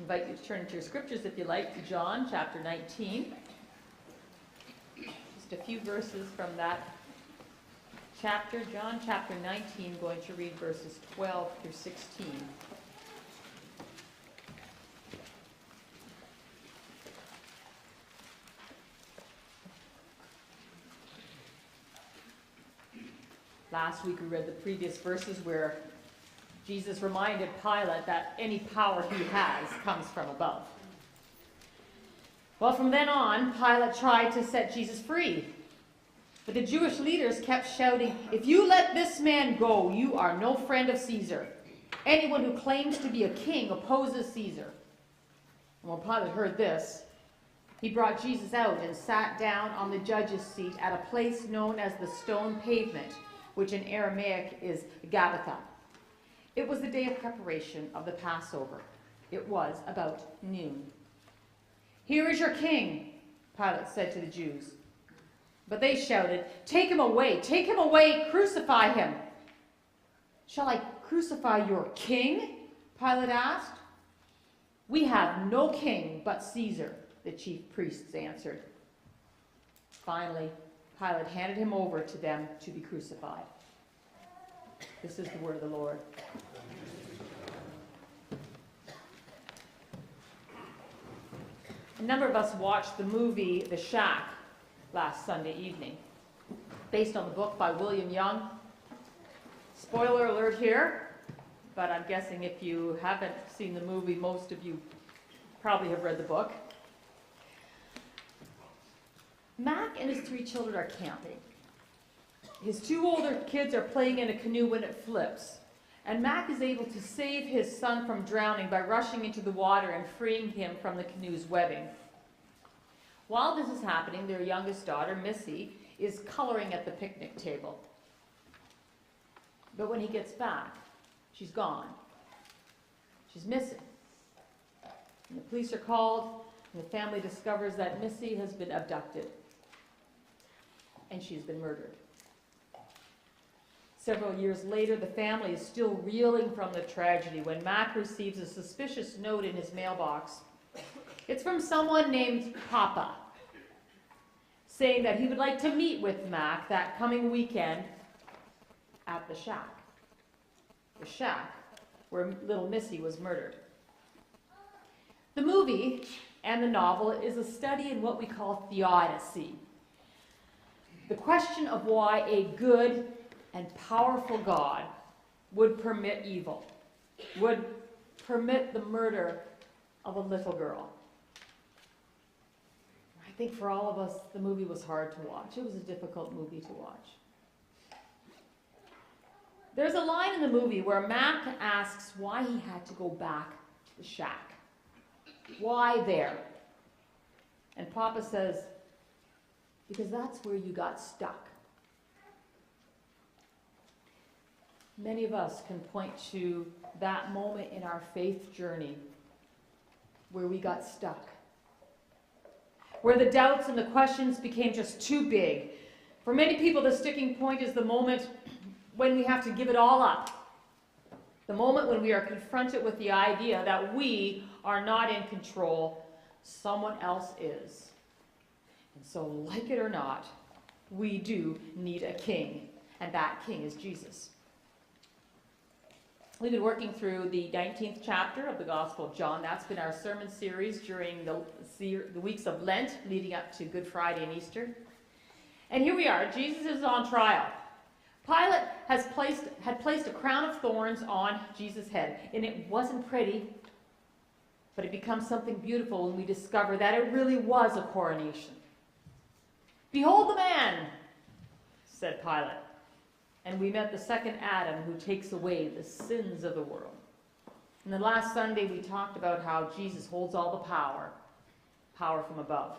invite you to turn to your scriptures, if you like, to John chapter 19. Just a few verses from that chapter. John chapter 19, going to read verses 12 through 16. Last week we read the previous verses where Jesus reminded Pilate that any power he has comes from above. Well, from then on, Pilate tried to set Jesus free. But the Jewish leaders kept shouting, "If you let this man go, you are no friend of Caesar. Anyone who claims to be a king opposes Caesar." And when Pilate heard this, he brought Jesus out and sat down on the judge's seat at a place known as the Stone Pavement, which in Aramaic is Gabbatha. It was the day of preparation of the Passover. It was about noon. "Here is your king," Pilate said to the Jews. But they shouted, take him away, crucify him." "Shall I crucify your king?" Pilate asked. "We have no king but Caesar," the chief priests answered. Finally, Pilate handed him over to them to be crucified. This is the word of the Lord. A number of us watched the movie The Shack last Sunday evening, based on the book by William Young. Spoiler alert here, but I'm guessing if you haven't seen the movie, most of you probably have read the book. Mac and his 3 children are camping. His 2 older kids are playing in a canoe when it flips, and Mac is able to save his son from drowning by rushing into the water and freeing him from the canoe's webbing. While this is happening, their youngest daughter, Missy, is coloring at the picnic table. But when he gets back, she's gone. She's missing. And the police are called, and the family discovers that Missy has been abducted, and she's been murdered. Several years later, the family is still reeling from the tragedy when Mac receives a suspicious note in his mailbox. It's from someone named Papa, saying that he would like to meet with Mac that coming weekend at the shack. The shack where little Missy was murdered. The movie and the novel is a study in what we call theodicy. The question of why a good and powerful God would permit evil, would permit the murder of a little girl. I think for all of us, the movie was hard to watch. It was a difficult movie to watch. There's a line in the movie where Mac asks why he had to go back to the shack. Why there? And Papa says, because that's where you got stuck. Many of us can point to that moment in our faith journey where we got stuck, where the doubts and the questions became just too big. For many people, the sticking point is the moment when we have to give it all up, the moment when we are confronted with the idea that we are not in control, someone else is. And so, like it or not, we do need a king, and that king is Jesus. We've been working through the 19th chapter of the Gospel of John. That's been our sermon series during the weeks of Lent leading up to Good Friday and Easter. And here we are. Jesus is on trial. Pilate had placed a crown of thorns on Jesus' head, and it wasn't pretty, but it becomes something beautiful when we discover that it really was a coronation. "Behold the man," said Pilate. And we met the second Adam who takes away the sins of the world. And then last Sunday we talked about how Jesus holds all the power from above.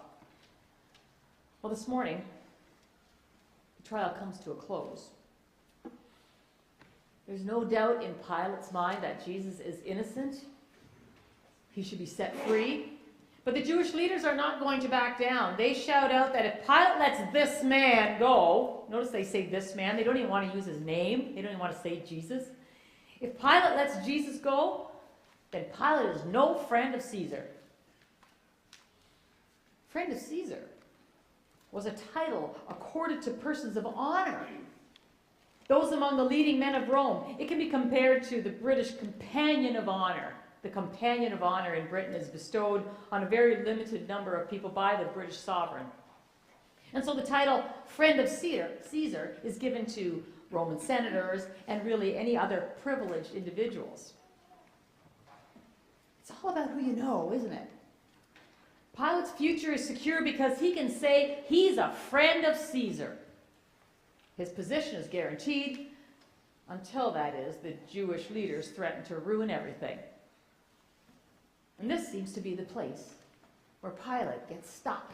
Well, this morning, the trial comes to a close. There's no doubt in Pilate's mind that Jesus is innocent. He should be set free. But the Jewish leaders are not going to back down. They shout out that if Pilate lets this man go, notice they say this man, they don't even want to use his name, they don't even want to say Jesus. If Pilate lets Jesus go, then Pilate is no friend of Caesar. Friend of Caesar was a title accorded to persons of honor, those among the leading men of Rome. It can be compared to the British Companion of Honor. The Companion of Honor in Britain is bestowed on a very limited number of people by the British sovereign. And so the title Friend of Caesar is given to Roman senators and really any other privileged individuals. It's all about who you know, isn't it? Pilate's future is secure because he can say he's a friend of Caesar. His position is guaranteed until, that is, the Jewish leaders threaten to ruin everything. And this seems to be the place where Pilate gets stuck.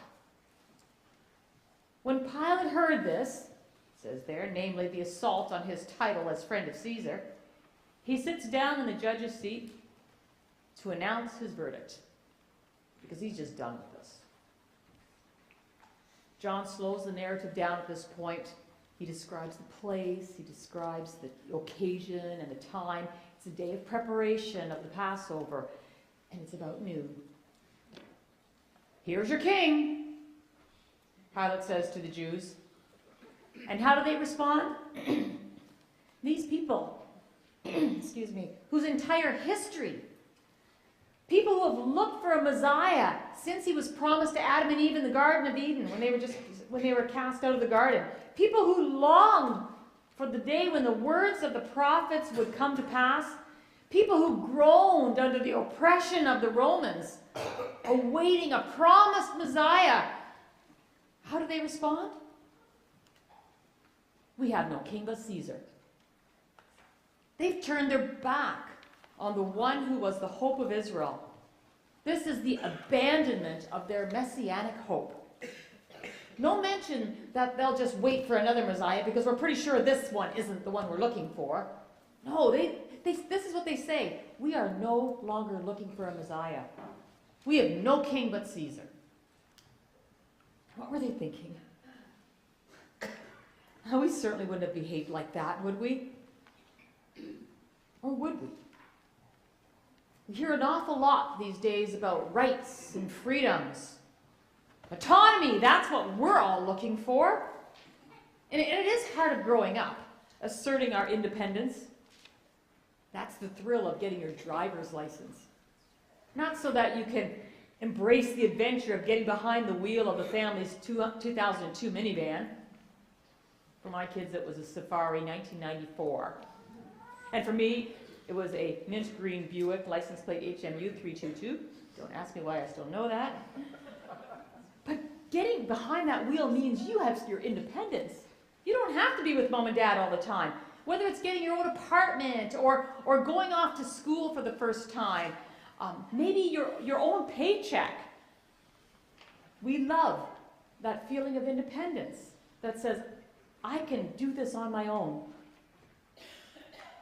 When Pilate heard this, it says there, namely the assault on his title as friend of Caesar, he sits down in the judge's seat to announce his verdict, because he's just done with this. John slows the narrative down at this point. He describes the place, he describes the occasion and the time. It's a day of preparation of the Passover, and it's about noon. Here's your king, Pilate says to the Jews. And how do they respond? These people, excuse me, whose entire history, people who have looked for a Messiah since he was promised to Adam and Eve in the Garden of Eden when they were cast out of the garden. People who longed for the day when the words of the prophets would come to pass. People who groaned under the oppression of the Romans, awaiting a promised Messiah. How do they respond? We have no king but Caesar. They've turned their back on the one who was the hope of Israel. This is the abandonment of their messianic hope. No mention that they'll just wait for another Messiah because we're pretty sure this one isn't the one we're looking for. No, this is what they say. We are no longer looking for a Messiah. We have no king but Caesar. What were they thinking? We certainly wouldn't have behaved like that, would we? Or would we? We hear an awful lot these days about rights and freedoms. Autonomy, that's what we're all looking for. And it is part of growing up, asserting our independence. That's the thrill of getting your driver's license. Not so that you can embrace the adventure of getting behind the wheel of the family's 2002 minivan. For my kids, it was a Safari 1994. And for me, it was a mint green Buick, license plate HMU 322. Don't ask me why I still know that. But getting behind that wheel means you have your independence. You don't have to be with mom and dad all the time. Whether it's getting your own apartment or going off to school for the first time, maybe your own paycheck. We love that feeling of independence that says, I can do this on my own.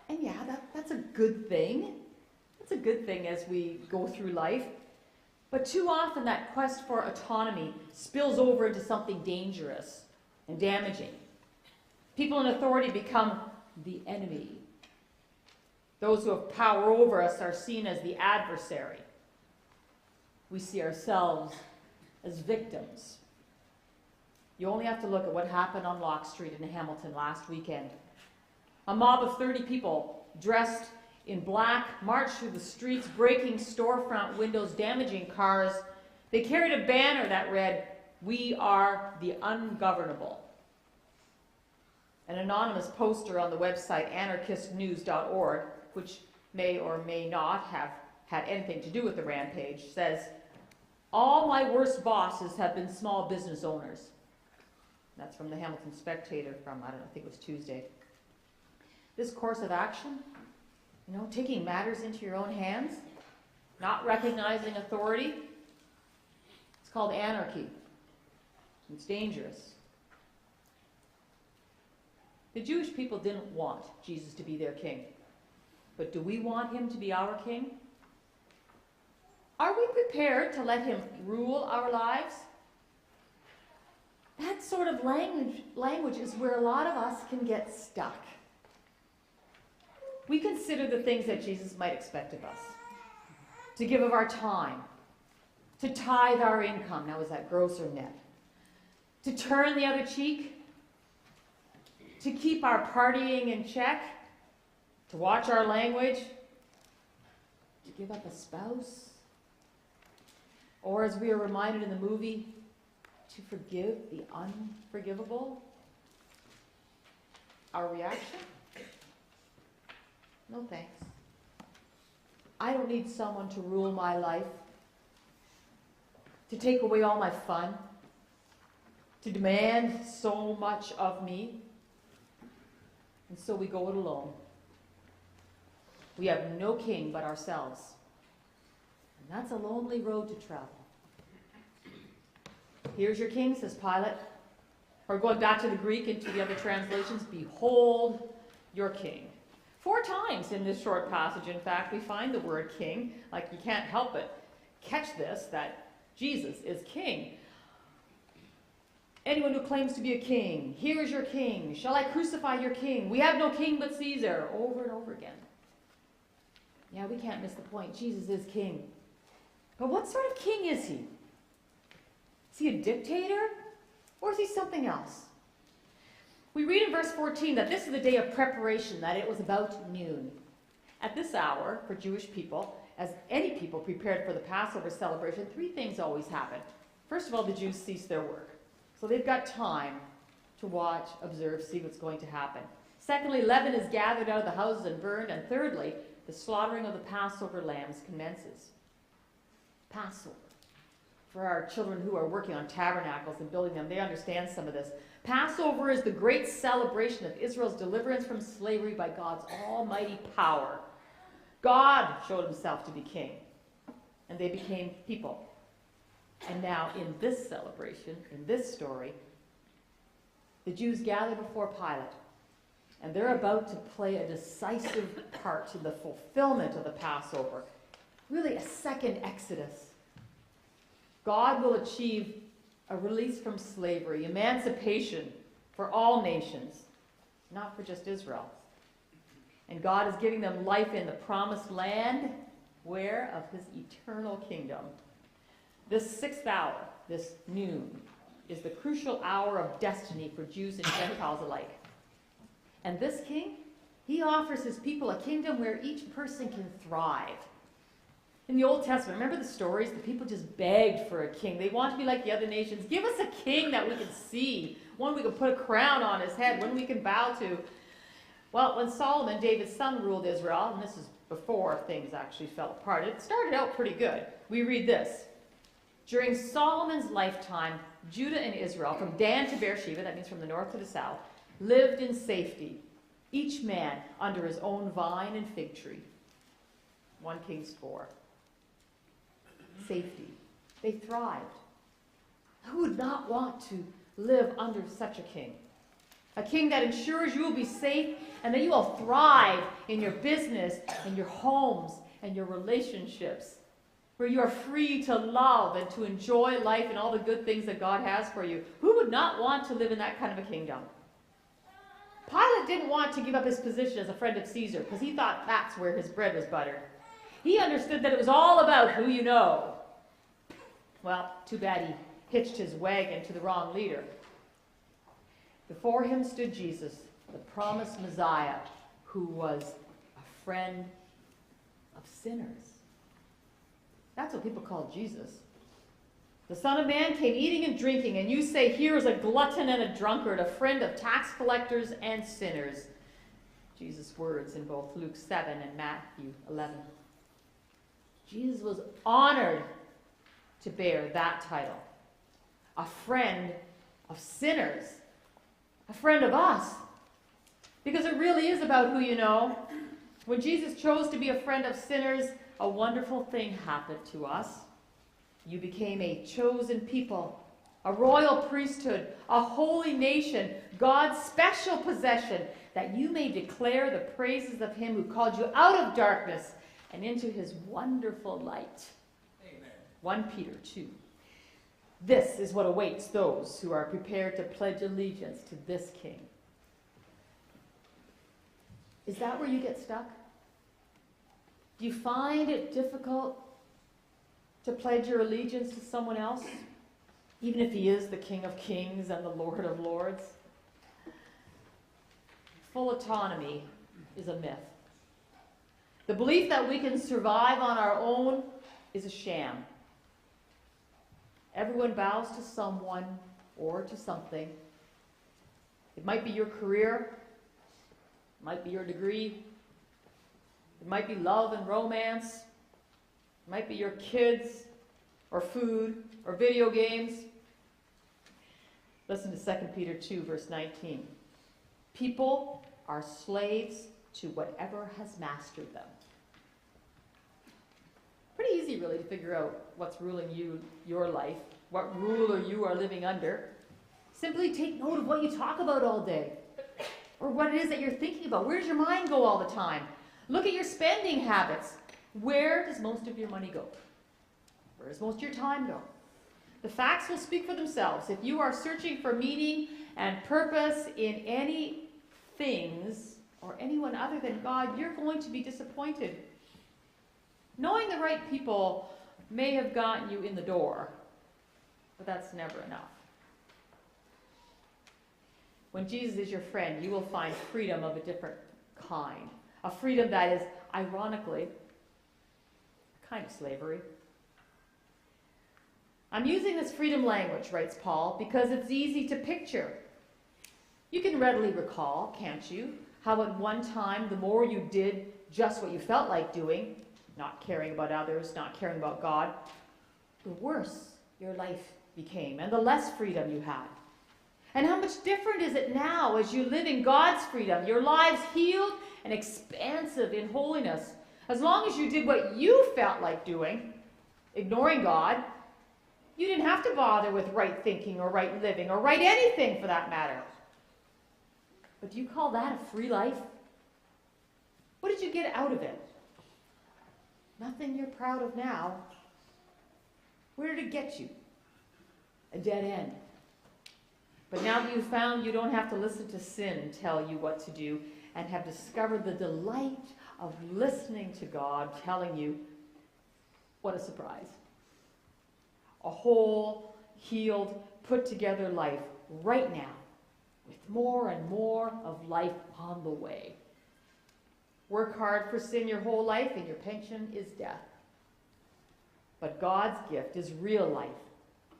And yeah, that's a good thing. It's a good thing as we go through life. But too often that quest for autonomy spills over into something dangerous and damaging. People in authority become the enemy. Those who have power over us are seen as the adversary. We see ourselves as victims. You only have to look at what happened on Locke Street in Hamilton last weekend. A mob of 30 people dressed in black marched through the streets, breaking storefront windows, damaging cars. They carried a banner that read, "We are the ungovernable." An anonymous poster on the website anarchistnews.org, which may or may not have had anything to do with the rampage, says, "All my worst bosses have been small business owners." That's from the Hamilton Spectator from, I think it was Tuesday. This course of action, taking matters into your own hands, not recognizing authority, it's called anarchy. It's dangerous. The Jewish people didn't want Jesus to be their king. But do we want him to be our king? Are we prepared to let him rule our lives? That sort of language is where a lot of us can get stuck. We consider the things that Jesus might expect of us. to give of our time, to tithe our income. Now, is that gross or net? To turn the other cheek, to keep our partying in check, to watch our language, to give up a spouse, or as we are reminded in the movie, to forgive the unforgivable. Our reaction? No thanks. I don't need someone to rule my life, to take away all my fun, to demand so much of me. And so we go it alone. We have no king but ourselves. And that's a lonely road to travel. Here's your king, says Pilate. Or going back to the Greek and to the other translations, behold your king. 4 times in this short passage, in fact, we find the word king. Like, you can't help but catch this, that Jesus is king. Anyone who claims to be a king, here is your king. Shall I crucify your king? We have no king but Caesar. Over and over again. Yeah, we can't miss the point. Jesus is king. But what sort of king is he? Is he a dictator? Or is he something else? We read in verse 14 that this is the day of preparation, that it was about noon. At this hour, for Jewish people, as any people prepared for the Passover celebration, 3 things always happen. First of all, the Jews cease their work. So they've got time to watch, observe, see what's going to happen. Secondly, leaven is gathered out of the houses and burned. And thirdly, the slaughtering of the Passover lambs commences. Passover. For our children who are working on tabernacles and building them, they understand some of this. Passover is the great celebration of Israel's deliverance from slavery by God's almighty power. God showed himself to be king, and they became people. And now in this celebration, in this story, the Jews gather before Pilate, and they're about to play a decisive part in the fulfillment of the Passover. Really a second Exodus. God will achieve a release from slavery, emancipation for all nations, not for just Israel. And God is giving them life in the promised land, where? Of his eternal kingdom. This 6th hour, this noon, is the crucial hour of destiny for Jews and Gentiles alike. And this king, he offers his people a kingdom where each person can thrive. In the Old Testament, remember the stories? The people just begged for a king. They want to be like the other nations. Give us a king that we can see, one we can put a crown on his head, one we can bow to. Well, when Solomon, David's son, ruled Israel, and this is before things actually fell apart, it started out pretty good. We read this. During Solomon's lifetime, Judah and Israel, from Dan to Beersheba, that means from the north to the south, lived in safety, each man under his own vine and fig tree. 1 Kings 4. Safety. They thrived. Who would not want to live under such a king? A king that ensures you will be safe and that you will thrive in your business, in your homes, and your relationships, where you are free to love and to enjoy life and all the good things that God has for you. Who would not want to live in that kind of a kingdom? Pilate didn't want to give up his position as a friend of Caesar because he thought that's where his bread was buttered. He understood that it was all about who you know. Well, too bad he hitched his wagon to the wrong leader. Before him stood Jesus, the promised Messiah, who was a friend of sinners. That's what people call Jesus. The Son of Man came eating and drinking, and you say, here is a glutton and a drunkard, a friend of tax collectors and sinners. Jesus' words in both Luke 7 and Matthew 11. Jesus was honored to bear that title. A friend of sinners. A friend of us. Because it really is about who you know. When Jesus chose to be a friend of sinners, a wonderful thing happened to us. You became a chosen people, a royal priesthood, a holy nation, God's special possession, that you may declare the praises of him who called you out of darkness and into his wonderful light. Amen. 1 Peter 2. This is what awaits those who are prepared to pledge allegiance to this king. Is that where you get stuck? Do you find it difficult to pledge your allegiance to someone else, even if he is the King of Kings and the Lord of Lords? Full autonomy is a myth. The belief that we can survive on our own is a sham. Everyone bows to someone or to something. It might be your career, it might be your degree, it might be love and romance, it might be your kids or food or video games. Listen to 2 Peter 2, verse 19. People are slaves to whatever has mastered them. Pretty easy, really, to figure out what's ruling your life, what ruler you are living under. Simply take note of what you talk about all day, or what it is that you're thinking about. Where does your mind go all the time? Look at your spending habits. Where does most of your money go? Where does most of your time go? The facts will speak for themselves. If you are searching for meaning and purpose in any things or anyone other than God, you're going to be disappointed. Knowing the right people may have gotten you in the door, but that's never enough. When Jesus is your friend, you will find freedom of a different kind. A freedom that is, ironically, a kind of slavery. I'm using this freedom language, writes Paul, because it's easy to picture. You can readily recall, can't you, how at one time, the more you did just what you felt like doing, not caring about others, not caring about God, the worse your life became and the less freedom you had. And how much different is it now as you live in God's freedom, your lives healed and expansive in holiness. As long as you did what you felt like doing, ignoring God, you didn't have to bother with right thinking or right living or right anything for that matter. But do you call that a free life? What did you get out of it? Nothing you're proud of now. Where did it get you? A dead end. But now that you've found you don't have to listen to sin tell you what to do, and have discovered the delight of listening to God telling you, what a surprise. A whole, healed, put together life right now, with more and more of life on the way. Work hard for sin your whole life, and your pension is death. But God's gift is real life,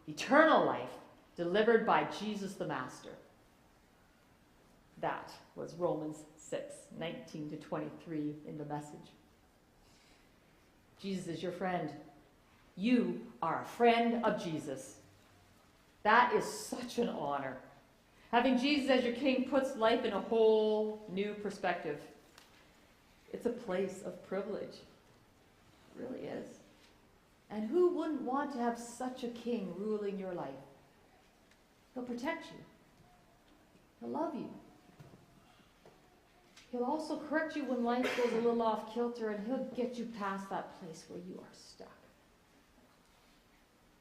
eternal life, delivered by Jesus the Master. That was Romans 6, 19 to 23 in the Message. Jesus is your friend. You are a friend of Jesus. That is such an honor. Having Jesus as your King puts life in a whole new perspective. It's a place of privilege. It really is. And who wouldn't want to have such a King ruling your life? He'll protect you. He'll love you. He'll also correct you when life goes a little off kilter, and he'll get you past that place where you are stuck.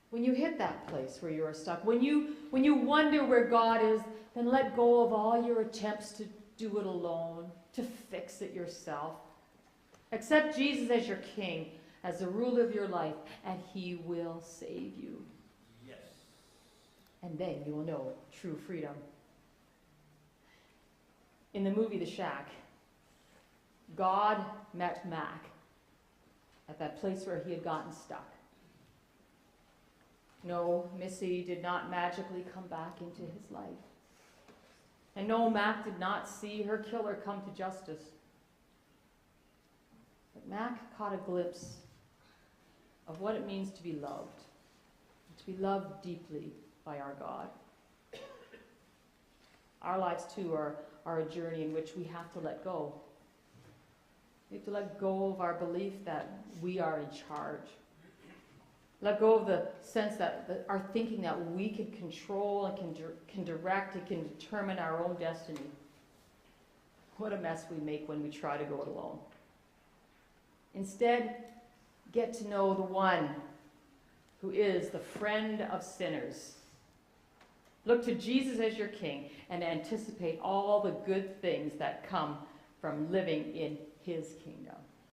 When you hit that place where you are stuck, when you wonder where God is, then let go of all your attempts to do it alone, to fix it yourself. Accept Jesus as your King, as the ruler of your life, and he will save you. Yes. And then you will know true freedom. In the movie The Shack, God met Mac at that place where he had gotten stuck. No, Missy did not magically come back into his life. And no, Mac did not see her killer come to justice. But Mac caught a glimpse of what it means to be loved, to be loved deeply by our God. Our lives, too, are a journey in which we have to let go. We have to let go of our belief that we are in charge. Let go of the sense that our thinking that we can control and can direct and can determine our own destiny. What a mess we make when we try to go it alone. Instead, get to know the one who is the friend of sinners. Look to Jesus as your King and anticipate all the good things that come from living in his kingdom.